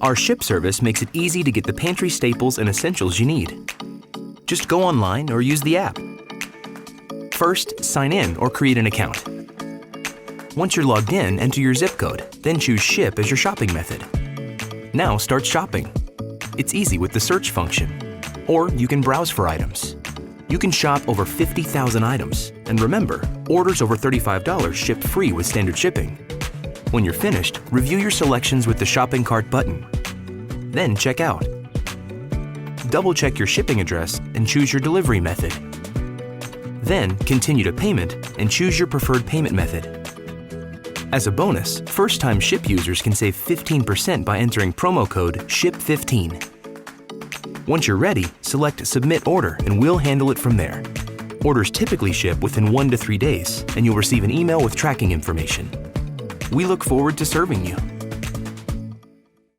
Our ship service makes it easy to get the pantry staples and essentials you need. Just go online or use the app. First, sign in or create an account. Once you're logged in, enter your zip code, then choose Ship as your shopping method. Now start shopping. It's easy with the search function. Or you can browse for items. You can shop over 50,000 items. And remember, orders over $35 ship free with standard shipping. When you're finished, review your selections with the shopping cart button. Then check out. Double-check your shipping address and choose your delivery method. Then continue to payment and choose your preferred payment method. As a bonus, first-time ship users can save 15% by entering promo code SHIP15. Once you're ready, select Submit Order and we'll handle it from there. Orders typically ship within 1 to 3 days, and you'll receive an email with tracking information. We look forward to serving you.